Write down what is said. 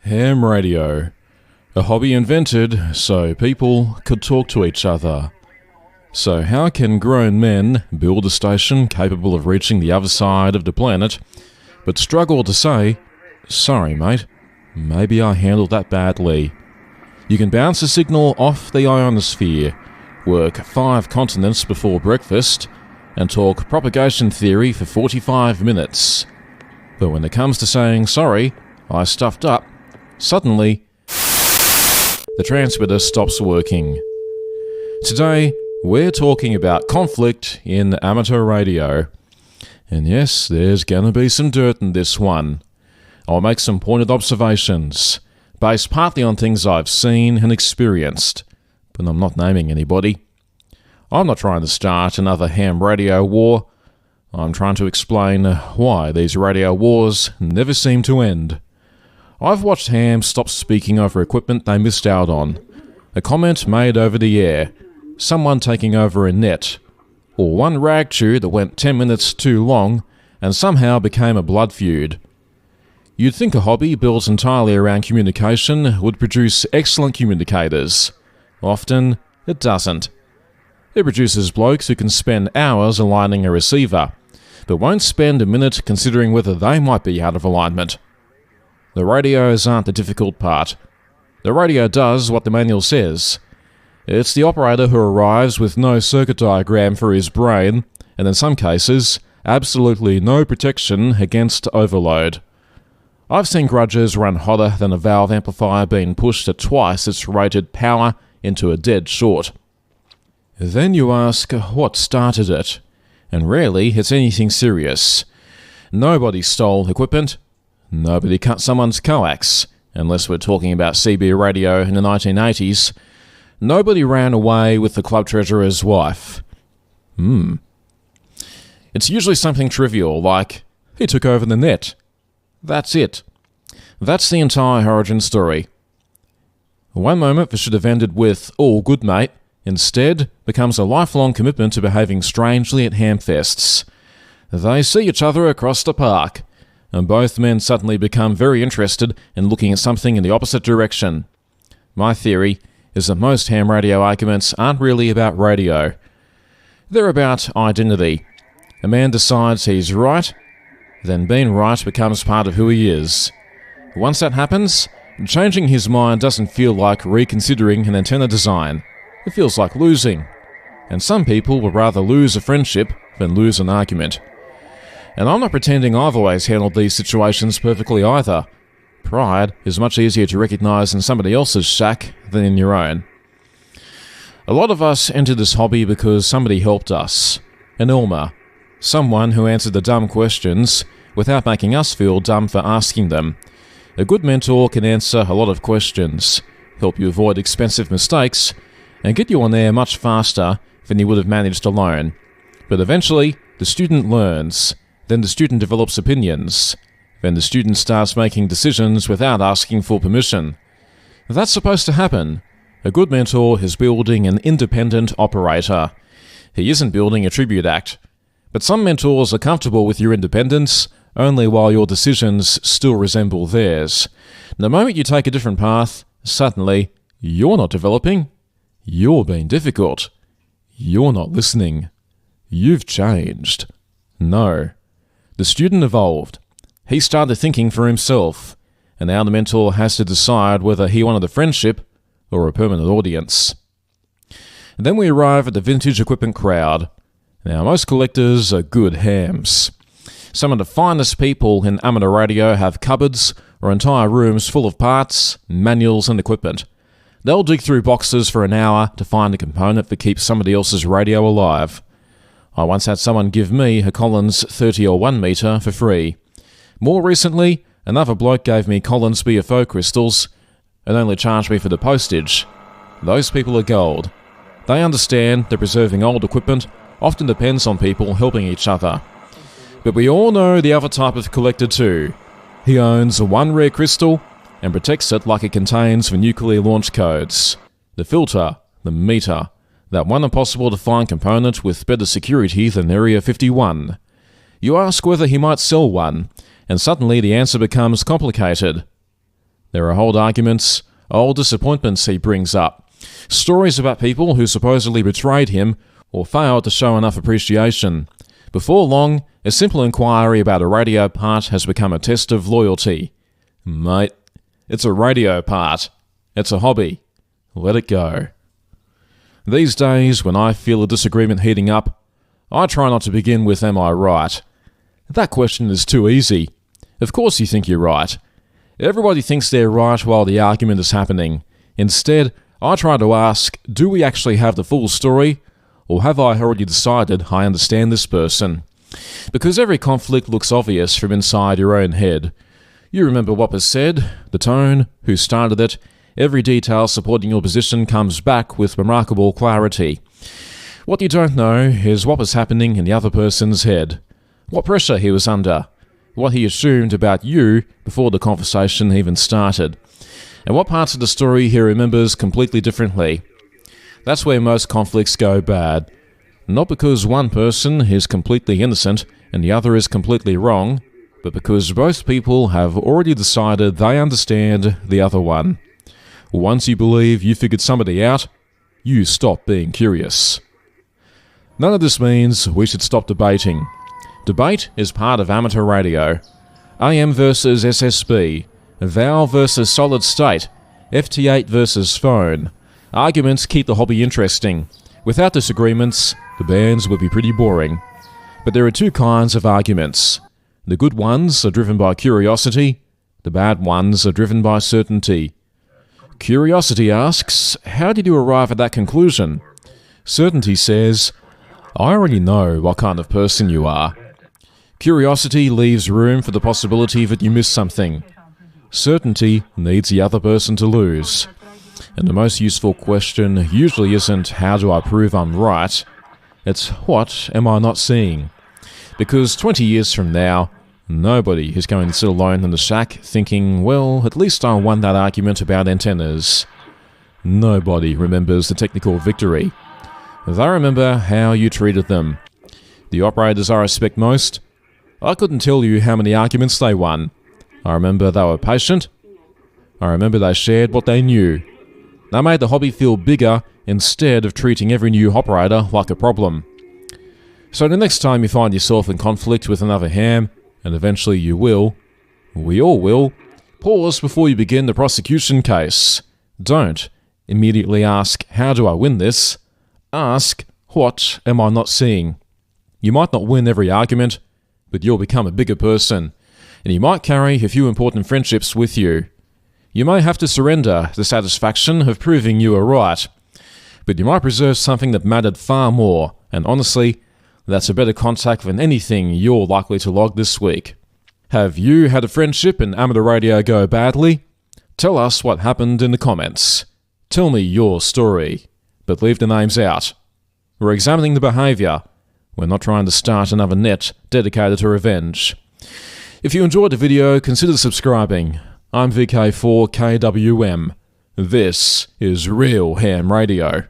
Ham radio, a hobby invented so people could talk to each other. So how can grown men build a station capable of reaching the other side of the planet, but struggle to say, "Sorry mate, maybe I handled that badly"? You can bounce a signal off the ionosphere, work 5 continents before breakfast, and talk propagation theory for 45 minutes. But when it comes to saying, "Sorry, I stuffed up," suddenly, the transmitter stops working. Today, we're talking about conflict in amateur radio. And yes, there's gonna be some dirt in this one. I'll make some pointed observations, based partly on things I've seen and experienced, but I'm not naming anybody. I'm not trying to start another ham radio war. I'm trying to explain why these radio wars never seem to end. I've watched hams stop speaking over equipment they missed out on, a comment made over the air, someone taking over a net, or one rag chew that went 10 minutes too long and somehow became a blood feud. You'd think a hobby built entirely around communication would produce excellent communicators. Often, it doesn't. It produces blokes who can spend hours aligning a receiver, but won't spend a minute considering whether they might be out of alignment. The radios aren't the difficult part. The radio does what the manual says. It's the operator who arrives with no circuit diagram for his brain, and in some cases, absolutely no protection against overload. I've seen grudges run hotter than a valve amplifier being pushed at twice its rated power into a dead short. Then you ask, what started it? And rarely it's anything serious. Nobody stole equipment. Nobody cut someone's coax, unless we're talking about CB radio in the 1980s. Nobody ran away with the club treasurer's wife. It's usually something trivial, like, he took over the net. That's it. That's the entire origin story. One moment that should have ended with, "all good mate," instead becomes a lifelong commitment to behaving strangely at hamfests. They see each other across the park, and both men suddenly become very interested in looking at something in the opposite direction. My theory is that most ham radio arguments aren't really about radio. They're about identity. A man decides he's right, then being right becomes part of who he is. Once that happens, changing his mind doesn't feel like reconsidering an antenna design. It feels like losing. And some people would rather lose a friendship than lose an argument. And I'm not pretending I've always handled these situations perfectly either. Pride is much easier to recognise in somebody else's shack than in your own. A lot of us entered this hobby because somebody helped us. An Elmer. Someone who answered the dumb questions without making us feel dumb for asking them. A good mentor can answer a lot of questions, help you avoid expensive mistakes, and get you on air much faster than you would have managed alone. But eventually, the student learns. Then the student develops opinions. Then the student starts making decisions without asking for permission. That's supposed to happen. A good mentor is building an independent operator. He isn't building a tribute act. But some mentors are comfortable with your independence only while your decisions still resemble theirs. The moment you take a different path, suddenly, you're not developing. You're being difficult. You're not listening. You've changed. No. The student evolved. He started thinking for himself, and now the mentor has to decide whether he wanted a friendship or a permanent audience. And then we arrive at the vintage equipment crowd. Now, most collectors are good hams. Some of the finest people in amateur radio have cupboards or entire rooms full of parts, manuals and equipment. They'll dig through boxes for an hour to find a component that keeps somebody else's radio alive. I once had someone give me a Collins 30 or 1 meter for free. More recently, another bloke gave me Collins BFO crystals and only charged me for the postage. Those people are gold. They understand that preserving old equipment often depends on people helping each other. But we all know the other type of collector too. He owns one rare crystal and protects it like it contains the nuclear launch codes. The filter, the meter, that one impossible to find component with better security than Area 51. You ask whether he might sell one, and suddenly the answer becomes complicated. There are old arguments, old disappointments he brings up, stories about people who supposedly betrayed him or failed to show enough appreciation. Before long, a simple inquiry about a radio part has become a test of loyalty. Mate, it's a radio part. It's a hobby. Let it go. These days, when I feel a disagreement heating up, I try not to begin with "Am I right?" That question is too easy. Of course you think you're right. Everybody thinks they're right while the argument is happening. Instead, I try to ask, do we actually have the full story? Or have I already decided I understand this person? Because every conflict looks obvious from inside your own head. You remember what was said, the tone, who started it. Every detail supporting your position comes back with remarkable clarity. What you don't know is what was happening in the other person's head. What pressure he was under. What he assumed about you before the conversation even started. And what parts of the story he remembers completely differently. That's where most conflicts go bad. Not because one person is completely innocent and the other is completely wrong, but because both people have already decided they understand the other one. Once you believe you figured somebody out, you stop being curious. None of this means we should stop debating. Debate is part of amateur radio. AM versus SSB, vowel versus solid state, FT8 versus phone. Arguments keep the hobby interesting. Without disagreements, the bands would be pretty boring. But there are two kinds of arguments. The good ones are driven by curiosity, the bad ones are driven by certainty. Curiosity asks, how did you arrive at that conclusion? Certainty says, I already know what kind of person you are. Curiosity leaves room for the possibility that you miss something. Certainty needs the other person to lose. And the most useful question usually isn't how do I prove I'm right, it's what am I not seeing? Because 20 years from now, nobody is going to sit alone in the shack thinking, well, at least I won that argument about antennas. Nobody remembers the technical victory. They remember how you treated them. The operators I respect most, I couldn't tell you how many arguments they won. I remember they were patient. I remember they shared what they knew. They made the hobby feel bigger instead of treating every new operator like a problem. So the next time you find yourself in conflict with another ham, and eventually you will, we all will, pause before you begin the prosecution case. Don't immediately ask, how do I win this? Ask, what am I not seeing? You might not win every argument, but you'll become a bigger person, and you might carry a few important friendships with you. You may have to surrender the satisfaction of proving you are right, but you might preserve something that mattered far more, and honestly, that's a better contact than anything you're likely to log this week. Have you had a friendship in amateur radio go badly? Tell us what happened in the comments. Tell me your story, but leave the names out. We're examining the behaviour. We're not trying to start another net dedicated to revenge. If you enjoyed the video, consider subscribing. I'm VK4KWM. This is Real Ham Radio.